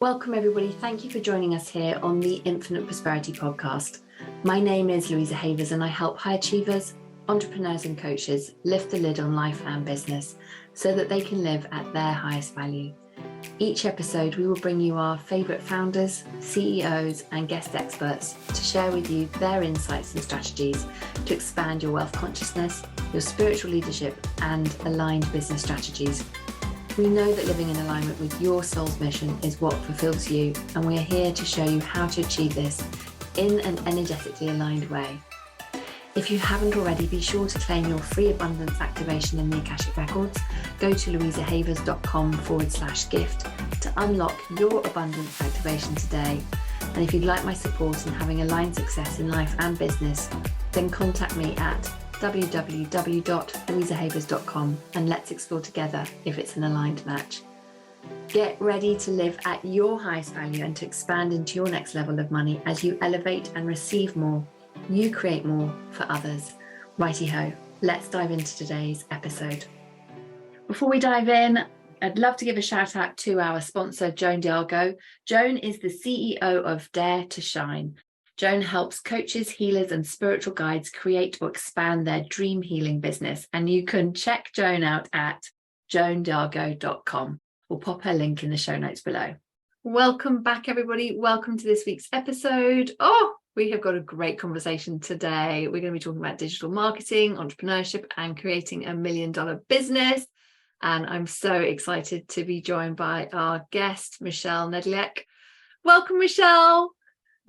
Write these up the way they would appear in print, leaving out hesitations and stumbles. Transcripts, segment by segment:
Welcome, everybody. Thank you for joining us here on the Infinite Prosperity Podcast. My name is Louisa Havers, and I help high achievers, entrepreneurs, and coaches lift the lid on life and business so that they can live at their highest value. Each episode, we will bring you our favourite founders, CEOs, and guest experts to share with you their insights and strategies to expand your wealth consciousness, your spiritual leadership, and aligned business strategies. We know that living in alignment with your soul's mission is what fulfills you, and we are here to show you how to achieve this in an energetically aligned way. If you haven't already, be sure to claim your free abundance activation in the Akashic Records. Go to louisahavers.com/gift to unlock your abundance activation today. And if you'd like my support in having aligned success in life and business, then contact me at www.louisahavers.com and let's explore together if it's an aligned match. Get ready to live at your highest value and to expand into your next level of money as you elevate and receive more. You create more for others. Righty-ho, let's dive into today's episode. Before we dive in, I'd love to give a shout out to our sponsor, Joan Dialgo. Joan is the CEO of Dare to Shine. Joan helps coaches, healers, and spiritual guides create or expand their dream healing business. And you can check Joan out at joandialgo.com. We'll pop her link in the show notes below. Welcome back, everybody. Welcome to this week's episode. We have got a great conversation today. We're going to be talking about digital marketing, entrepreneurship, and creating $1 million business. And I'm so excited to be joined by our guest, Michelle Nedelec. Welcome, Michelle.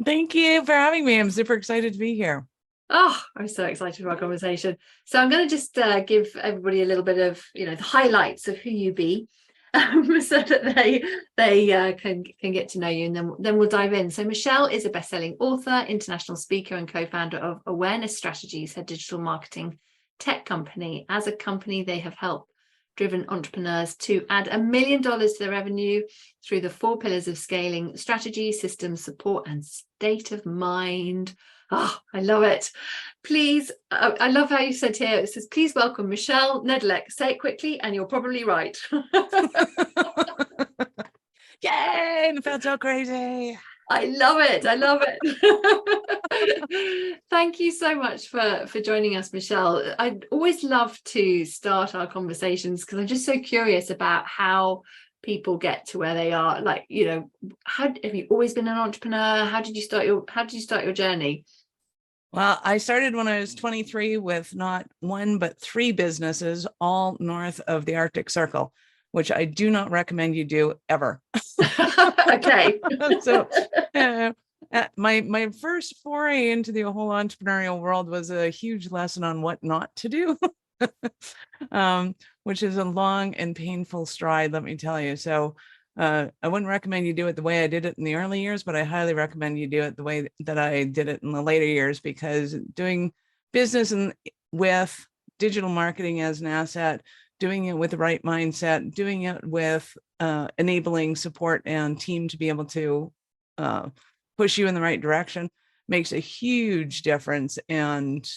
Thank you for having me. I'm super excited to be here. I'm so excited for our conversation. So I'm going to just give everybody a little bit of, the highlights of who you be, so that they can get to know you, and then we'll dive in. So Michelle is a best-selling author, international speaker, and co-founder of Awareness Strategies, her digital marketing tech company. As a company, they have helped driven entrepreneurs to add $1 million to their revenue through the 4 pillars of scaling: strategy, systems, support, and state of mind. I love it. Please, I love how you said here, it says, please welcome Michelle Nedelec. Say it quickly and you're probably right. Yay, it felt so crazy. I love it. Thank you so much for joining us, Michelle. I always love to start our conversations because I'm just so curious about how people get to where they are. Like, how have you always been an entrepreneur? How did you start your journey? Well, I started when I was 23 with not 1, but 3 businesses, all north of the Arctic Circle, which I do not recommend you do ever. Okay. So my first foray into the whole entrepreneurial world was a huge lesson on what not to do, which is a long and painful stride, let me tell you. So I wouldn't recommend you do it the way I did it in the early years, but I highly recommend you do it the way that I did it in the later years, because doing business with digital marketing as an asset, doing it with the right mindset, doing it with enabling support and team to be able to push you in the right direction makes a huge difference. And,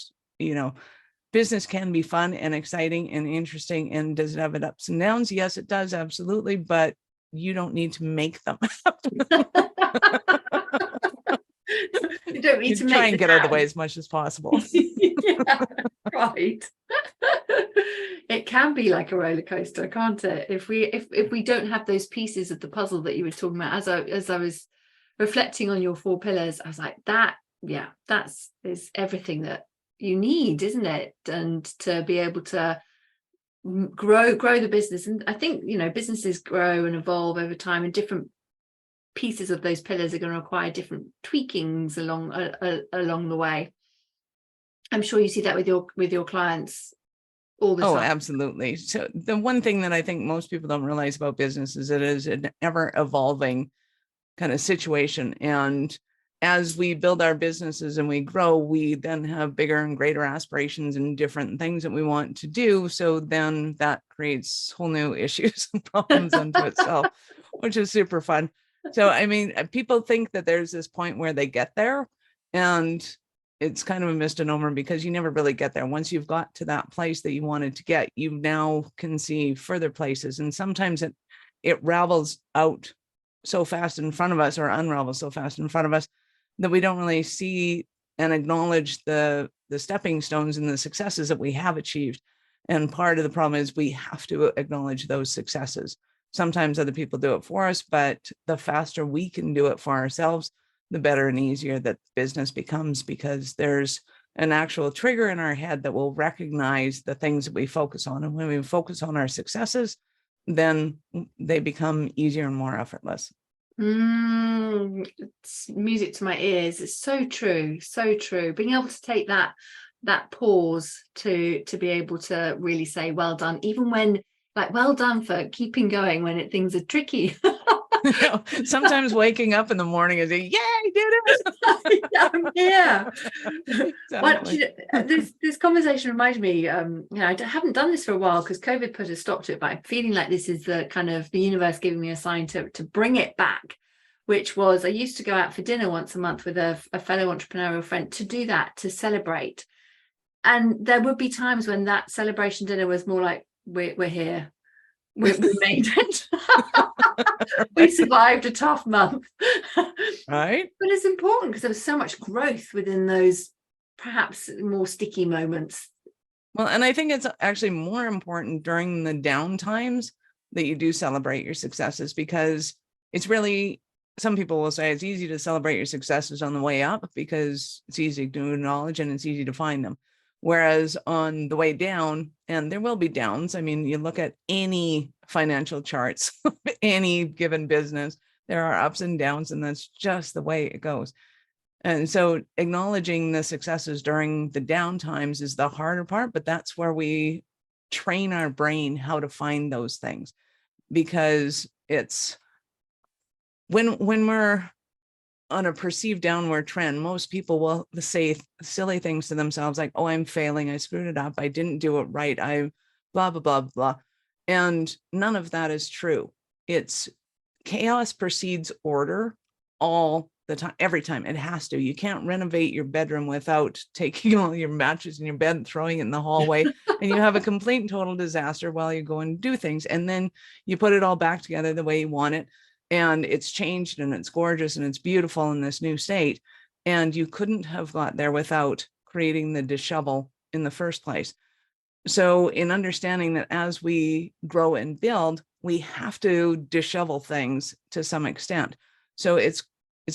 business can be fun and exciting and interesting. And does it have its ups and downs? Yes, it does. Absolutely. But you don't need to make them. You don't need to try and get out of the way as much as possible. Yeah, right. It can be like a roller coaster, can't it? If we don't have those pieces of the puzzle that you were talking about, as I was reflecting on your 4 pillars, I was like, that's everything that you need, isn't it? And to be able to grow the business. And I think, businesses grow and evolve over time, and different pieces of those pillars are going to require different tweakings along the way. I'm sure you see that with your clients all the time. Oh, absolutely. So the one thing that I think most people don't realize about business is it is an ever evolving kind of situation. And as we build our businesses and we grow, we then have bigger and greater aspirations and different things that we want to do. So then that creates whole new issues and problems unto itself, which is super fun. So, people think that there's this point where they get there, and it's kind of a misnomer because you never really get there. Once you've got to that place that you wanted to get, you now can see further places. And sometimes it ravels out so fast in front of us, or unravel so fast in front of us, that we don't really see and acknowledge the stepping stones and the successes that we have achieved. And part of the problem is we have to acknowledge those successes. Sometimes other people do it for us, but the faster we can do it for ourselves, the better and easier that business becomes, because there's an actual trigger in our head that will recognize the things that we focus on. And when we focus on our successes, then they become easier and more effortless. It's music to my ears. It's so true, so true. Being able to take that pause to be able to really say well done, even when, like, well done for keeping going when things are tricky. Sometimes waking up in the morning is yay, did it. I'm here. Exactly. This conversation reminded me, I haven't done this for a while because COVID put a stop to it, but I'm feeling like this is the kind of the universe giving me a sign to bring it back, which was I used to go out for dinner once a month with a fellow entrepreneurial friend to do that, to celebrate. And there would be times when that celebration dinner was more like, we're here. We made it. We survived a tough month. Right. But it's important because there was so much growth within those perhaps more sticky moments. Well, and I think it's actually more important during the down times that you do celebrate your successes, because it's really, some people will say it's easy to celebrate your successes on the way up because it's easy to acknowledge and it's easy to find them. Whereas on the way down, and there will be downs. I mean, you look at any financial charts, any given business, there are ups and downs, and that's just the way it goes. And so acknowledging the successes during the down times is the harder part, but that's where we train our brain how to find those things, because it's when we're on a perceived downward trend, most people will say silly things to themselves like, oh, I'm failing, I screwed it up, I didn't do it right, I blah, blah, blah, blah. And none of that is true. It's chaos precedes order all the time, every time. It has to. You can't renovate your bedroom without taking all your mattress in your bed and throwing it in the hallway, and you have a complete and total disaster while you go and do things. And then you put it all back together the way you want it, and it's changed and it's gorgeous and it's beautiful in this new state. And you couldn't have got there without creating the dishevel in the first place. So in understanding that as we grow and build, we have to dishevel things to some extent. So it's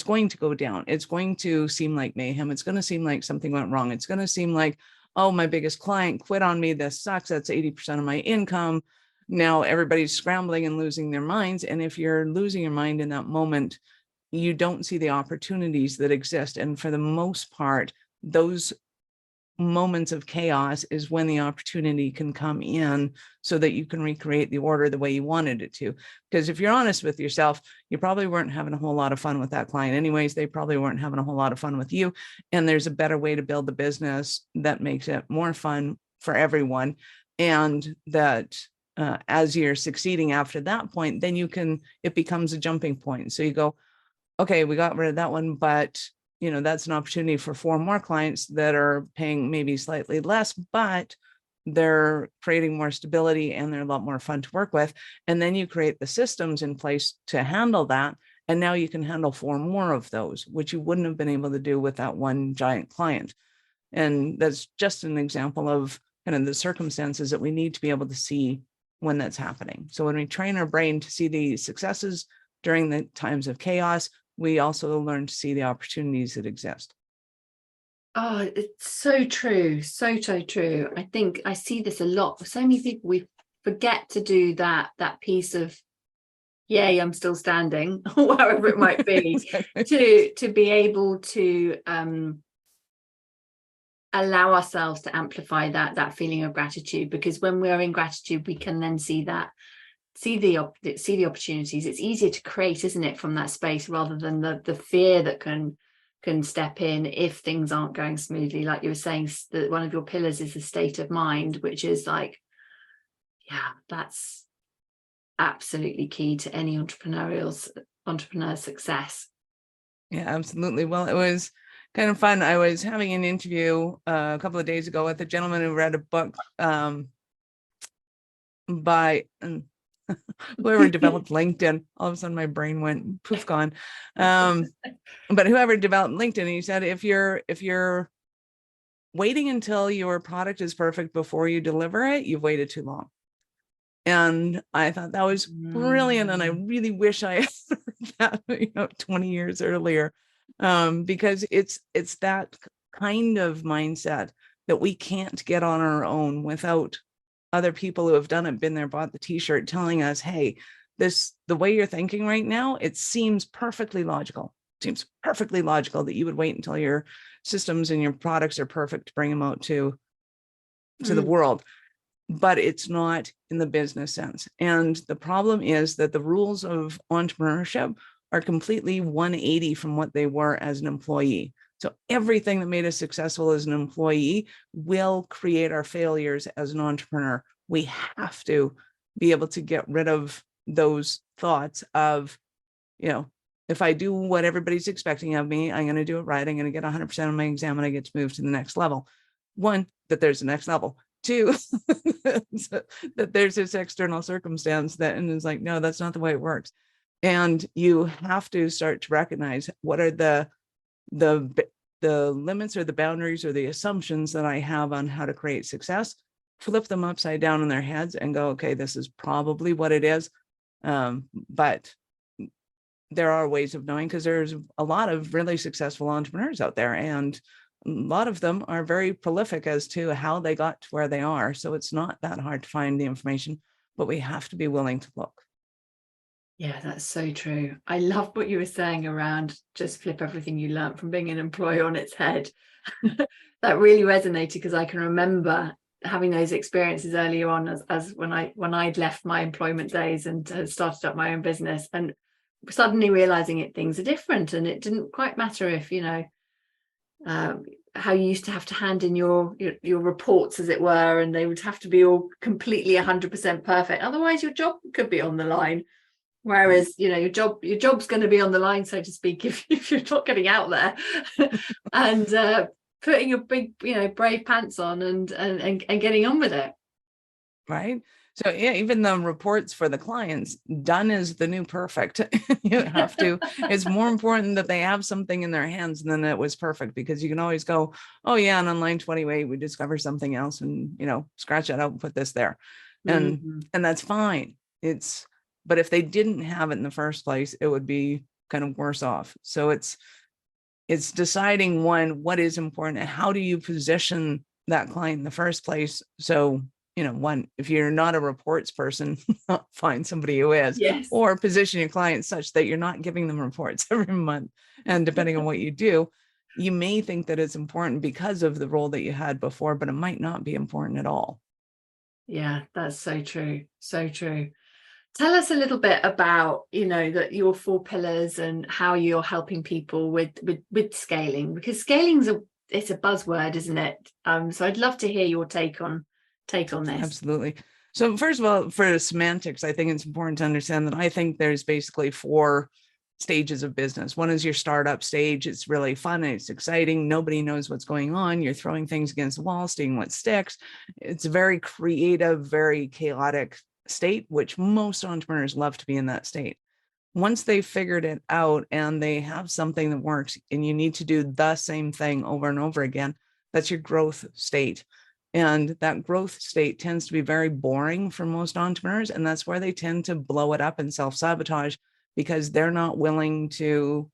going to go down. It's going to seem like mayhem. It's going to seem like something went wrong. It's going to seem like, oh, my biggest client quit on me. This sucks. That's 80% of my income. Now everybody's scrambling and losing their minds. And if you're losing your mind in that moment, you don't see the opportunities that exist. And for the most part, those moments of chaos is when the opportunity can come in so that you can recreate the order the way you wanted it to. Because if you're honest with yourself, you probably weren't having a whole lot of fun with that client anyways. They probably weren't having a whole lot of fun with you. And there's a better way to build the business that makes it more fun for everyone. And that as you're succeeding after that point, then it becomes a jumping point. So you go, okay, we got rid of that one, but that's an opportunity for 4 more clients that are paying maybe slightly less, but they're creating more stability and they're a lot more fun to work with. And then you create the systems in place to handle that. And now you can handle 4 more of those, which you wouldn't have been able to do with that one giant client. And that's just an example of kind of the circumstances that we need to be able to see when that's happening. So when we train our brain to see the successes during the times of chaos, we also learn to see the opportunities that exist. Oh, it's so true. So true. I think I see this a lot for so many people. We forget to do that piece of, yay, I'm still standing, or whatever it might be, exactly. to be able to allow ourselves to amplify that feeling of gratitude, because when we're in gratitude, we can then see the opportunities. It's easier to create, isn't it, from that space, rather than the fear that can step in if things aren't going smoothly. Like you were saying, that one of your pillars is the state of mind, which is like, yeah, that's absolutely key to any entrepreneur's success. Yeah, absolutely. Well, it was kind of fun. I was having an interview a couple of days ago with a gentleman who read a book by whoever developed LinkedIn, all of a sudden my brain went poof gone. But whoever developed LinkedIn, he said, if you're waiting until your product is perfect before you deliver it, you've waited too long. And I thought that was brilliant. And I really wish I had heard that, 20 years earlier, because it's that kind of mindset that we can't get on our own without other people who have done it, been there, bought the t-shirt, telling us, hey, the way you're thinking right now, it seems perfectly logical. It seems perfectly logical that you would wait until your systems and your products are perfect to bring them out to the world. But it's not in the business sense. And the problem is that the rules of entrepreneurship are completely 180 from what they were as an employee. So everything that made us successful as an employee will create our failures as an entrepreneur. We have to be able to get rid of those thoughts of, if I do what everybody's expecting of me, I'm going to do it right. I'm going to get 100% on my exam and I get to move to the next level. One, that there's a next level. Two, that there's this external circumstance and it's like, no, that's not the way it works. And you have to start to recognize what are the limits or the boundaries or the assumptions that I have on how to create success, flip them upside down in their heads and go, okay, this is probably what it is. But there are ways of knowing, because there's a lot of really successful entrepreneurs out there, and a lot of them are very prolific as to how they got to where they are. So it's not that hard to find the information, but we have to be willing to look. Yeah, that's so true. I love what you were saying around just flip everything you learned from being an employee on its head. That really resonated, because I can remember having those experiences earlier on as when I'd left my employment days and started up my own business, and suddenly realizing things are different, and it didn't quite matter if how you used to have to hand in your reports, as it were, and they would have to be all completely 100% perfect, otherwise your job could be on the line. Whereas your job's going to be on the line, so to speak, if you're not getting out there and putting your big brave pants on and getting on with it. Right. So yeah, even the reports for the clients, done is the new perfect. You have to, it's more important that they have something in their hands than that it was perfect, because you can always go, oh yeah, and on line 28, we discover something else and, scratch that out and put this there. And that's fine. But if they didn't have it in the first place, it would be kind of worse off. So it's deciding what is important and how do you position that client in the first place. So one, if you're not a reports person, find somebody who is, yes, or position your clients such that you're not giving them reports every month. And depending on what you do, you may think that it's important because of the role that you had before, but it might not be important at all. Yeah, that's so true. So true. Tell us a little bit about, your 4 pillars and how you're helping people with scaling, because scaling's it's a buzzword, isn't it? So I'd love to hear your take on this. Absolutely. So first of all, for the semantics, I think it's important to understand that I think there's basically 4 stages of business. One is your startup stage. It's really fun and it's exciting. Nobody knows what's going on. You're throwing things against the wall, seeing what sticks. It's a very creative, very chaotic state, which most entrepreneurs love to be in that state. Once they've figured it out and they have something that works and you need to do the same thing over and over again, that's your growth state. And that growth state tends to be very boring for most entrepreneurs. And that's where they tend to blow it up and self-sabotage, because they're not willing to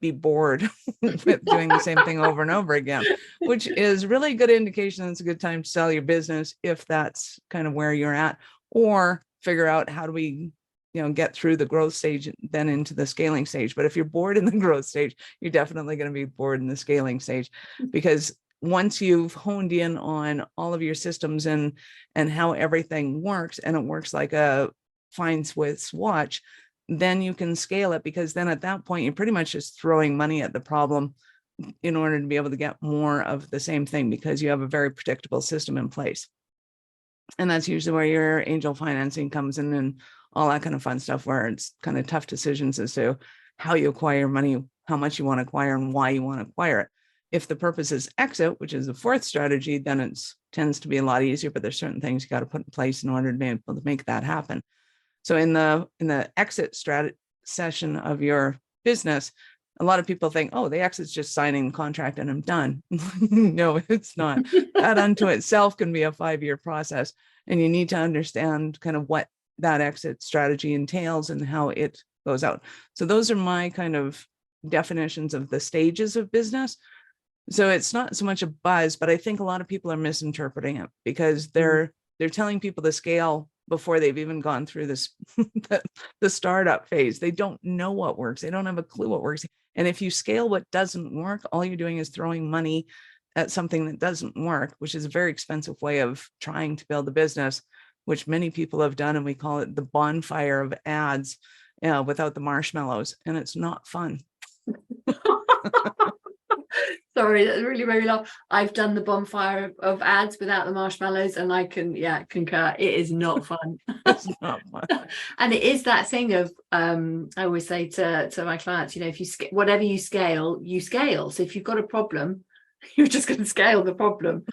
be bored with doing the same thing over and over again, which is really a good indication it's a good time to sell your business if that's kind of where you're at, or figure out how do we get through the growth stage, then into the scaling stage. But if you're bored in the growth stage, you're definitely going to be bored in the scaling stage, because once you've honed in on all of your systems and how everything works, and it works like a fine Swiss watch, then you can scale it, because then at that point, you're pretty much just throwing money at the problem in order to be able to get more of the same thing, because you have a very predictable system in place. And that's usually where your angel financing comes in and all that kind of fun stuff, where it's kind of tough decisions as to how you acquire money, how much you want to acquire, and why you want to acquire it. If the purpose is exit, which is the 4th strategy, then it tends to be a lot easier, but there's certain things you got to put in place in order to be able to make that happen. So in the exit session of your business, a lot of people think, oh, the exit's just signing the contract and I'm done. No, it's not. That unto itself can be a 5-year process. And you need to understand kind of what that exit strategy entails and how it goes out. So those are my kind of definitions of the stages of business. So it's not so much a buzz, but I think a lot of people are misinterpreting it because they're telling people to scale before they've even gone through this the startup phase. They don't know what works. They don't have a clue what works. And if you scale what doesn't work, all you're doing is throwing money at something that doesn't work, which is a very expensive way of trying to build a business, which many people have done. And we call it the bonfire of ads without the marshmallows. And it's not fun. Sorry, that really made me laugh. I've done the bonfire of ads without the marshmallows, and I can concur. It is not fun. It's not fun. And it is that thing of I always say to my clients, if you whatever you scale, you scale. So if you've got a problem, you're just going to scale the problem.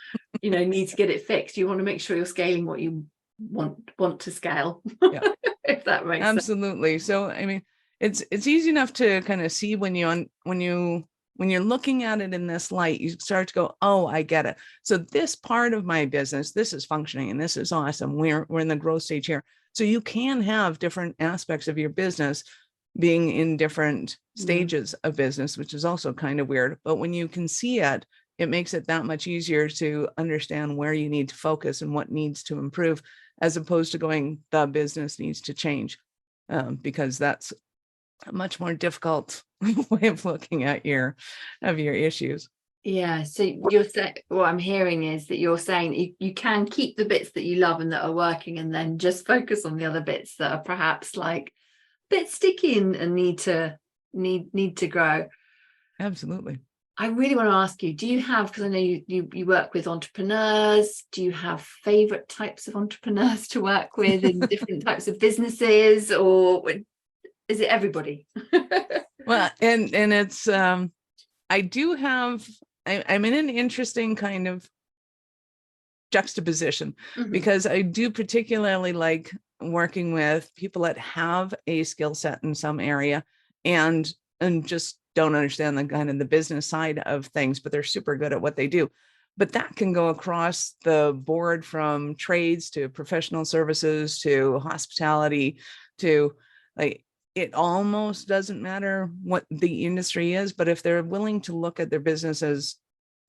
Need to get it fixed. You want to make sure you're scaling what you want to scale. Yeah. If that makes sense. Absolutely. So I mean, it's easy enough to kind of see when you're looking at it in this light, you start to go, oh, I get it. So this part of my business, this is functioning and this is awesome. We're in the growth stage here. So you can have different aspects of your business being in different stages of business, which is also kind of weird. But when you can see it, it makes it that much easier to understand where you need to focus and what needs to improve, as opposed to going, the business needs to change, because that's a much more difficult way of looking at your issues. Yeah. So you're saying, what I'm hearing is that you're saying you can keep the bits that you love and that are working, and then just focus on the other bits that are perhaps like a bit sticky and need to grow. Absolutely. I really want to ask you, do you have, because I know you work with entrepreneurs, do you have favorite types of entrepreneurs to work with in different types of businesses, or is it everybody? Well, and it's I do have I'm in an interesting kind of juxtaposition, because I do particularly like working with people that have a skill set in some area and just don't understand the kind of the business side of things, but they're super good at what they do. But that can go across the board, from trades to professional services to hospitality to it almost doesn't matter what the industry is, but if they're willing to look at their business as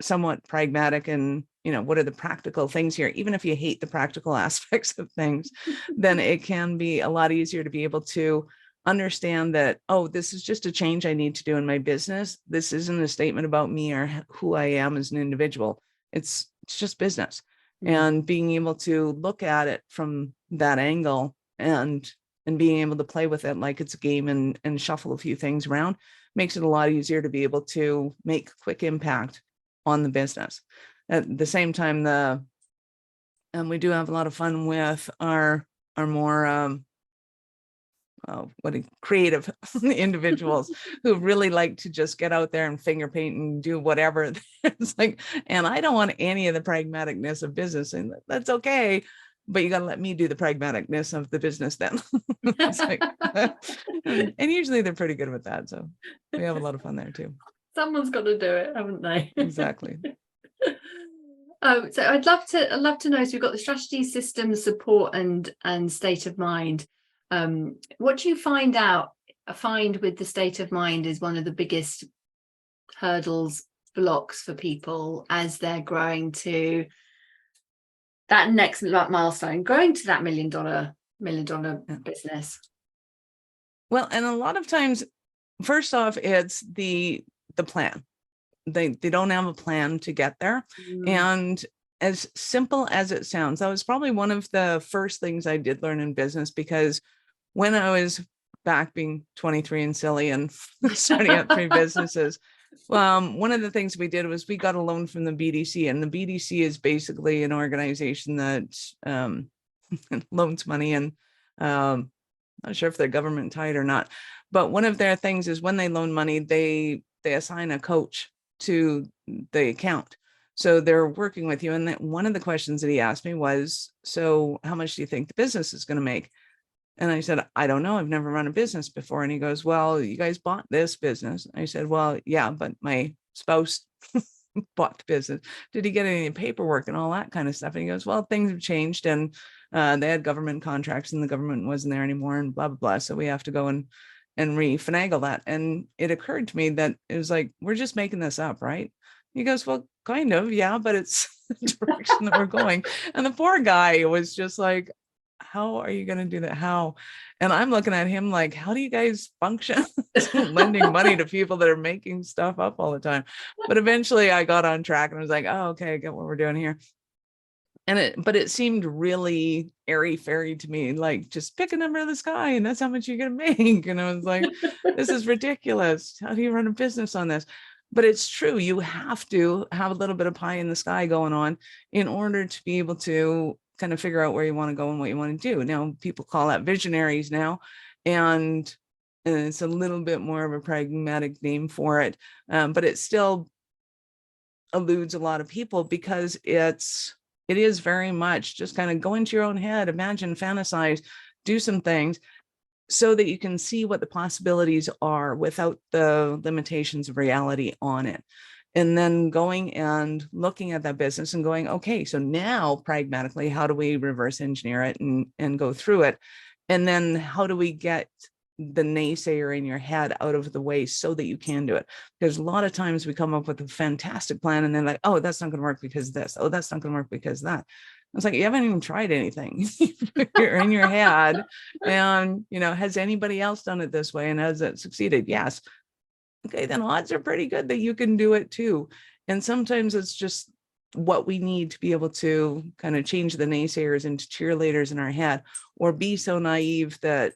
somewhat pragmatic and, what are the practical things here, even if you hate the practical aspects of things, then it can be a lot easier to be able to understand that, oh, this is just a change I need to do in my business. This isn't a statement about me or who I am as an individual. It's just business. And being able to look at it from that angle and being able to play with it like it's a game and shuffle a few things around makes it a lot easier to be able to make quick impact on the business. At the same time, we do have a lot of fun with our more creative individuals who really like to just get out there and finger paint and do whatever. It's like, and I don't want any of the pragmaticness of business, and that's okay, but you got to let me do the pragmaticness of the business then. It's like, and usually they're pretty good with that. So we have a lot of fun there too. Someone's got to do it, haven't they? Exactly. So I'd love to know, so we've got the strategy, systems, support and state of mind. What do you find with the state of mind is one of the biggest hurdles, blocks for people as they're growing to that next milestone, growing to that $1 million business? Well, and a lot of times, first off, it's the plan. They don't have a plan to get there. And as simple as it sounds, that was probably one of the first things I did learn in business, because when I was back being 23 and silly and starting up 3 businesses, one of the things we did was we got a loan from the BDC, and the BDC is basically an organization that loans money, and not sure if they're government tied or not, but one of their things is when they loan money, they assign a coach to the account. So they're working with you. And one of the questions that he asked me was, so how much do you think the business is going to make? And I said, I don't know. I've never run a business before. And he goes, well, you guys bought this business. I said, well, yeah, but my spouse bought the business. Did he get any paperwork and all that kind of stuff? And he goes, well, things have changed, and they had government contracts and the government wasn't there anymore, and blah, blah, blah. So we have to go and refinagle that. And it occurred to me that it was like, we're just making this up, right? He goes, well, kind of, yeah, but it's the direction that we're going. And the poor guy was just like, how are you going to do that? How? And I'm looking at him like, how do you guys function lending money to people that are making stuff up all the time? But eventually I got on track and I was like, oh, okay, I get what we're doing here. But it seemed really airy fairy to me, like just pick a number of the sky and that's how much you're going to make. And I was like, this is ridiculous. How do you run a business on this? But it's true. You have to have a little bit of pie in the sky going on in order to be able to kind of figure out where you want to go and what you want to do. Now, people call that visionaries now, and it's a little bit more of a pragmatic name for it. But it still eludes a lot of people because it is very much just kind of go into your own head, imagine, fantasize, do some things so that you can see what the possibilities are without the limitations of reality on it. And then going and looking at that business and going, okay, so now pragmatically, how do we reverse engineer it and go through it? And then how do we get the naysayer in your head out of the way so that you can do it? Because a lot of times we come up with a fantastic plan and then like, oh, that's not going to work because this. Oh, that's not going to work because that. It's like, you haven't even tried anything. You're in your head. And, has anybody else done it this way? And has it succeeded? Yes. Okay, then odds are pretty good that you can do it too. And sometimes it's just what we need to be able to kind of change the naysayers into cheerleaders in our head, or be so naive that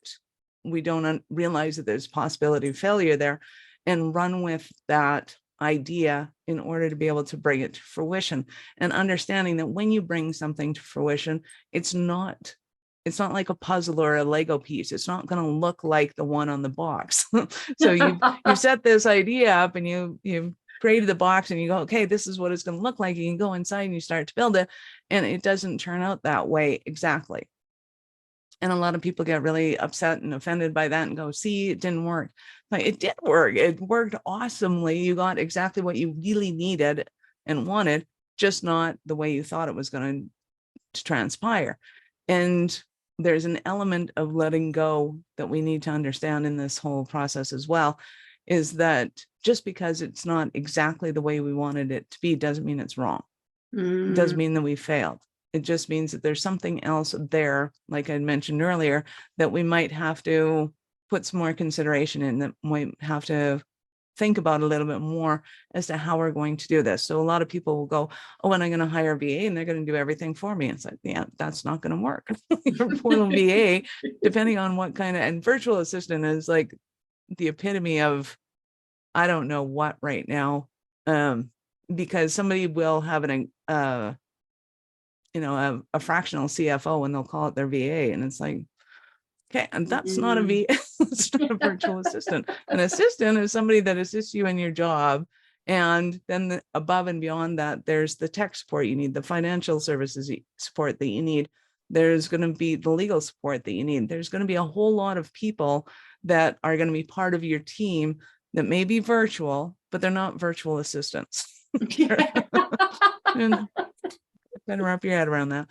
we don't realize that there's possibility of failure there, and run with that idea in order to be able to bring it to fruition. And understanding that when you bring something to fruition, it's not like a puzzle or a Lego piece. It's not going to look like the one on the box. So you set this idea up and you created the box and you go, okay, this is what it's going to look like. And you go inside and you start to build it, and it doesn't turn out that way exactly. And a lot of people get really upset and offended by that and go, see, it didn't work. Like, it did work. It worked awesomely. You got exactly what you really needed and wanted, just not the way you thought it was going to transpire. And there's an element of letting go that we need to understand in this whole process as well, is that just because it's not exactly the way we wanted it to be doesn't mean it's wrong. It doesn't mean that we failed. It just means that there's something else there, like I mentioned earlier, that we might have to put some more consideration in, that might have to think about a little bit more as to how we're going to do this. So a lot of people will go, oh, and I'm going to hire a VA and they're going to do everything for me. It's like, yeah, that's not going to work. Your poor little VA, depending on what kind of, and virtual assistant is like the epitome of, I don't know what right now, because somebody will have a fractional CFO and they'll call it their VA. And it's like, okay, and that's not a VA, it's not a virtual assistant. An assistant is somebody that assists you in your job. And then above and beyond that, there's the tech support you need, the financial services support that you need. There's going to be the legal support that you need. There's going to be a whole lot of people that are going to be part of your team that may be virtual, but they're not virtual assistants. And better wrap your head around that.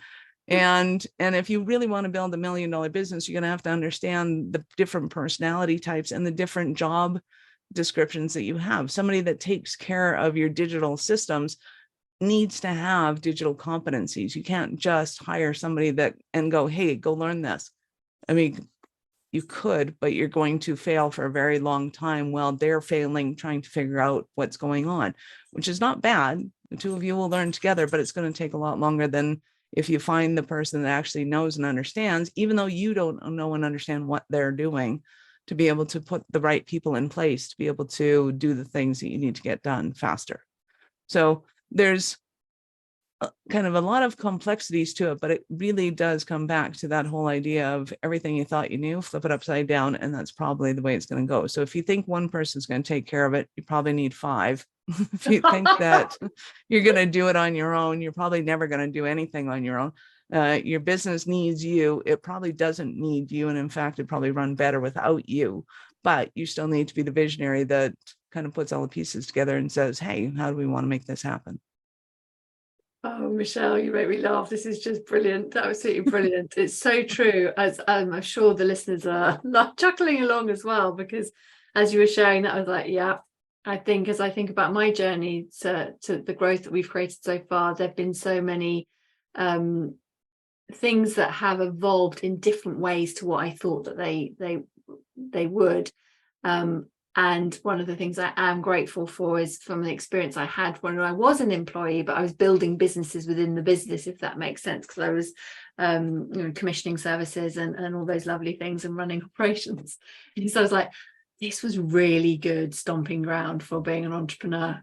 And if you really want to build $1 million business, you're going to have to understand the different personality types and the different job descriptions that you have. Somebody that takes care of your digital systems needs to have digital competencies. You can't just hire somebody and go, hey, go learn this. I mean, you could, but you're going to fail for a very long time while they're failing, trying to figure out what's going on, which is not bad. The two of you will learn together, but it's going to take a lot longer than if you find the person that actually knows and understands, even though you don't know and understand what they're doing, to be able to put the right people in place to be able to do the things that you need to get done faster. So there's kind of a lot of complexities to it, but it really does come back to that whole idea of everything you thought you knew, flip it upside down, and that's probably the way it's going to go. So if you think one person's going to take care of it, you probably need 5. If you think that you're going to do it on your own, you're probably never going to do anything on your own. Your business needs you. It probably doesn't need you. And in fact, it'd probably run better without you. But you still need to be the visionary that kind of puts all the pieces together and says, hey, how do we want to make this happen? Oh, Michelle, you make me laugh. This is just brilliant. Absolutely brilliant. It's so true, as I'm sure the listeners are chuckling along as well, because as you were sharing that, I was like, yeah, I think as I think about my journey to the growth that we've created so far, there have been so many things that have evolved in different ways to what I thought that they would. And one of the things I am grateful for is from the experience I had when I was an employee, but I was building businesses within the business, if that makes sense, because I was commissioning services and all those lovely things and running operations. And so I was like, this was really good stomping ground for being an entrepreneur.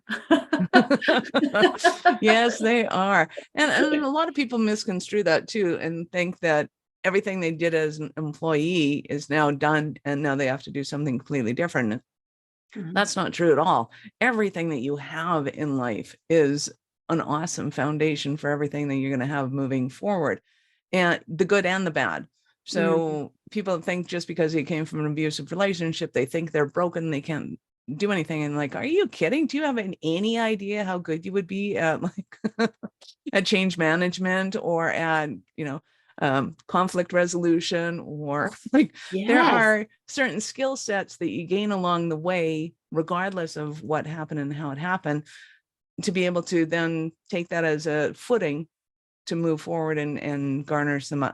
Yes, they are. And a lot of people misconstrue that too and think that everything they did as an employee is now done and now they have to do something completely different. Mm-hmm. That's not true at all. Everything that you have in life is an awesome foundation for everything that you're going to have moving forward, and the good and the bad. So people think just because you came from an abusive relationship, they think they're broken, they can't do anything. And like, are you kidding? Do you have any idea how good you would be at like at change management or at, conflict resolution, or like there are certain skill sets that you gain along the way, regardless of what happened and how it happened, to be able to then take that as a footing to move forward and garner some,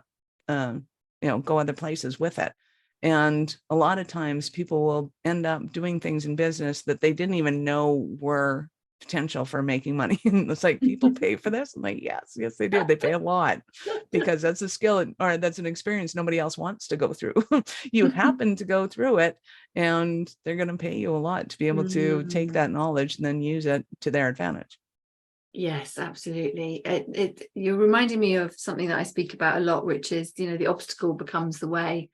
go other places with it. And a lot of times people will end up doing things in business that they didn't even know were potential for making money. And it's like, people pay for this? I'm like, yes, they do. They pay a lot because that's a skill or that's an experience nobody else wants to go through. You happen to go through it and they're going to pay you a lot to be able to take that knowledge and then use it to their advantage. Yes, absolutely. You're reminding me of something that I speak about a lot, which is, the obstacle becomes the way,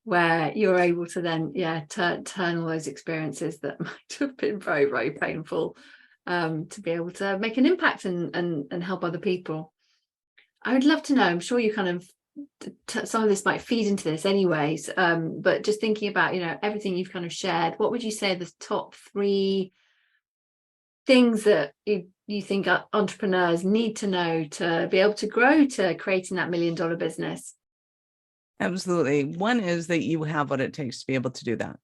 where you're able to then, turn all those experiences that might have been very, very painful, to be able to make an impact and help other people. I would love to know, I'm sure you kind of, some of this might feed into this anyways, but just thinking about, everything you've kind of shared, what would you say are the top 3 things that you think entrepreneurs need to know to be able to grow to creating that $1 million business? Absolutely. One is that you have what it takes to be able to do that.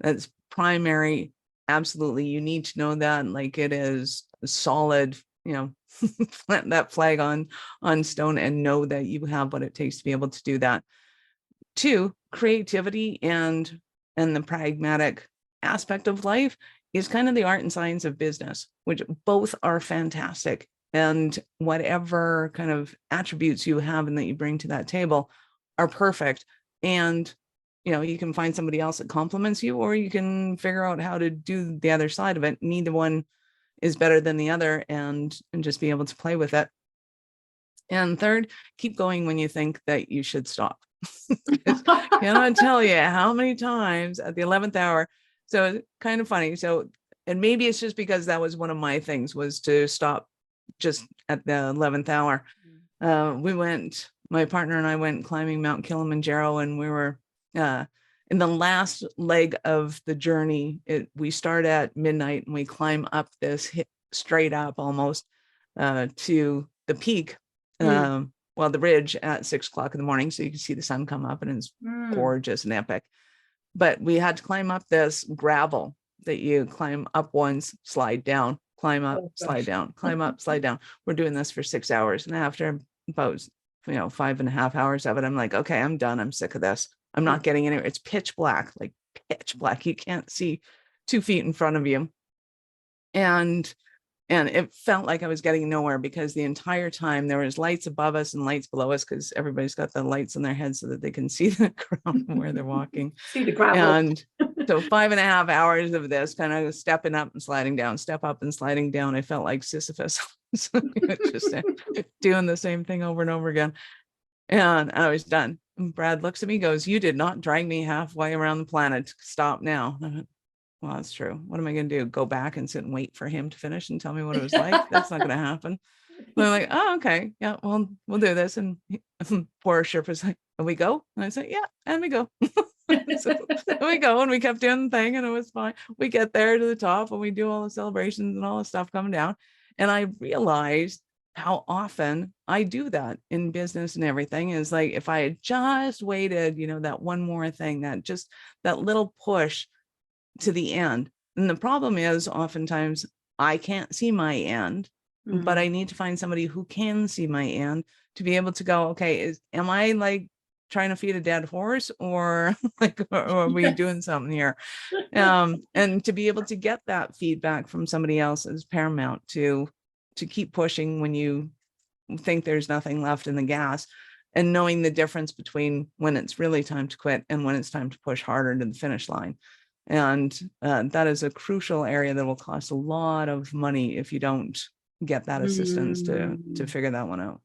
That's primary. Absolutely. You need to know that, like, it is solid, plant that flag on stone and know that you have what it takes to be able to do that. 2, creativity and the pragmatic aspect of life is kind of the art and science of business, which both are fantastic. And whatever kind of attributes you have and that you bring to that table are perfect. And, you can find somebody else that complements you, or you can figure out how to do the other side of it. Neither one is better than the other, and just be able to play with it. And 3rd, keep going when you think that you should stop. Cannot tell you how many times at the 11th hour. So it's kind of funny. So, and maybe it's just because that was one of my things, was to stop just at the 11th hour. My partner and I went climbing Mount Kilimanjaro, and we were in the last leg of the journey. We start at midnight and we climb up this straight up almost to the peak. The ridge at 6 o'clock in the morning, so you can see the sun come up, and it's gorgeous and epic. But we had to climb up this gravel that you climb up once, slide down, climb up, slide down, climb up, slide down. We're doing this for 6 hours. And after about, 5.5 hours of it, I'm like, okay, I'm done. I'm sick of this. I'm not getting anywhere. It's pitch black, like pitch black. You can't see 2 feet in front of you. And it felt like I was getting nowhere, because the entire time there was lights above us and lights below us, because everybody's got the lights on their head so that they can see the ground where they're walking. See the gravel. And so 5.5 hours of this kind of stepping up and sliding down, step up and sliding down. I felt like Sisyphus, just doing the same thing over and over again. And I was done. And Brad looks at me, goes, "You did not drag me halfway around the planet. Stop now." I went, well, that's true. What am I going to do? Go back and sit and wait for him to finish and tell me what it was like? That's not going to happen. They're like, oh, okay. Yeah, well, we'll do this. And poor Sherpa's like, and we go? And I said, yeah, and we go. So we go, and we kept doing the thing, and it was fine. We get there to the top, and we do all the celebrations and all the stuff coming down. And I realized how often I do that in business and everything. Is like, if I had just waited, that one more thing, that little push to the end. And the problem is oftentimes I can't see my end, but I need to find somebody who can see my end to be able to go, okay, am I like trying to feed a dead horse, or like, or are we doing something here? And to be able to get that feedback from somebody else is paramount to keep pushing when you think there's nothing left in the gas, and knowing the difference between when it's really time to quit and when it's time to push harder to the finish line. And that is a crucial area that will cost a lot of money if you don't get that assistance to figure that one out.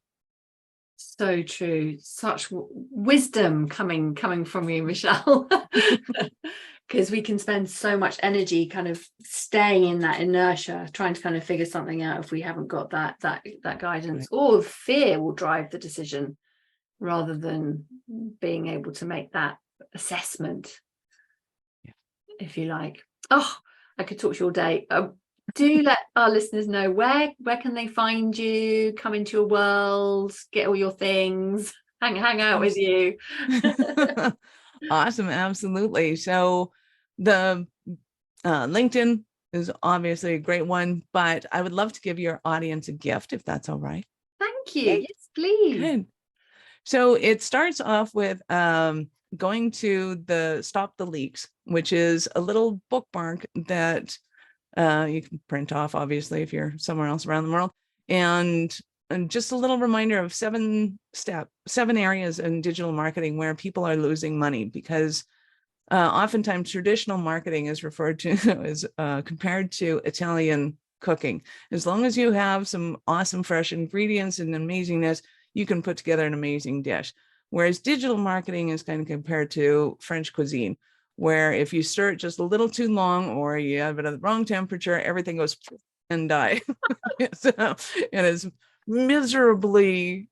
So true. Such wisdom coming from you, Michelle. Because we can spend so much energy kind of staying in that inertia, trying to kind of figure something out if we haven't got that guidance. Right. Or fear will drive the decision rather than being able to make that assessment, if you like. Oh, I could talk to you all day. Do let our listeners know where can they find you, come into your world, get all your things, hang out with you. Awesome. Absolutely. So the LinkedIn is obviously a great one, but I would love to give your audience a gift, if that's all right. Thank you. Yes, please. Good. So it starts off with going to the Stop the Leaks, which is a little bookmark that you can print off, obviously, if you're somewhere else around the world. And just a little reminder of 7 areas in digital marketing where people are losing money, because oftentimes traditional marketing is referred to as compared to Italian cooking. As long as you have some awesome fresh ingredients and amazingness, you can put together an amazing dish. Whereas digital marketing is kind of compared to French cuisine, where if you stir it just a little too long, or you have it at the wrong temperature, everything goes and die. So it is miserably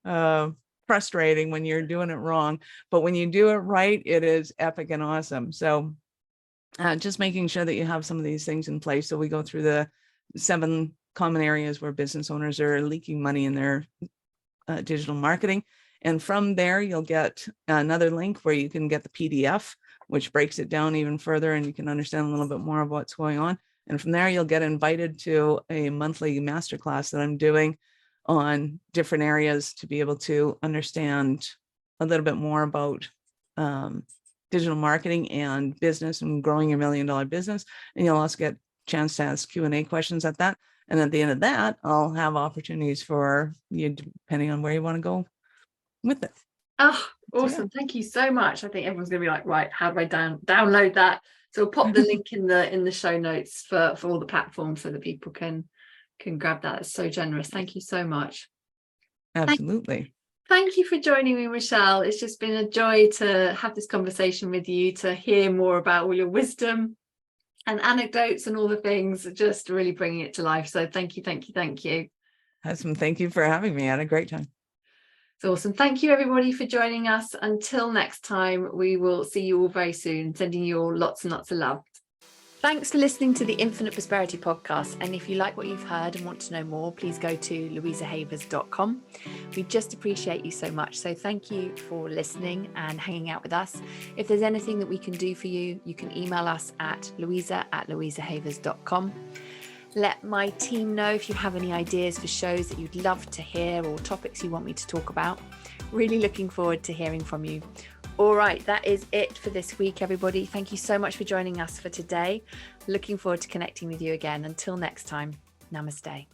frustrating when you're doing it wrong, but when you do it right, it is epic and awesome. So just making sure that you have some of these things in place. So we go through the 7 common areas where business owners are leaking money in their digital marketing. And from there, you'll get another link where you can get the PDF, which breaks it down even further, and you can understand a little bit more of what's going on. And from there, you'll get invited to a monthly masterclass that I'm doing on different areas to be able to understand a little bit more about digital marketing and business and growing your $1 million business. And you'll also get a chance to ask Q&A questions at that. And at the end of that, I'll have opportunities for you, depending on where you want to go with it. Oh, awesome. So, yeah. Thank you so much. I think everyone's going to be like, right, how do I download that? So we'll pop the link in the show notes for all the platforms so that people can grab that. It's so generous. Thank you so much. Absolutely. Thank you for joining me, Michelle. It's just been a joy to have this conversation with you, to hear more about all your wisdom and anecdotes and all the things, just really bringing it to life. So thank you. Awesome. Thank you for having me. I had a great time. It's awesome. Thank you, everybody, for joining us. Until next time, we will see you all very soon. Sending you all lots and lots of love. Thanks for listening to the Infinite Prosperity Podcast. And if you like what you've heard and want to know more, please go to louisahavers.com. We just appreciate you so much. So thank you for listening and hanging out with us. If there's anything that we can do for you, you can email us at louisa@louisahavers.com. Let my team know if you have any ideas for shows that you'd love to hear or topics you want me to talk about. Really looking forward to hearing from you. All right, that is it for this week, everybody. Thank you so much for joining us for today. Looking forward to connecting with you again. Until next time, namaste.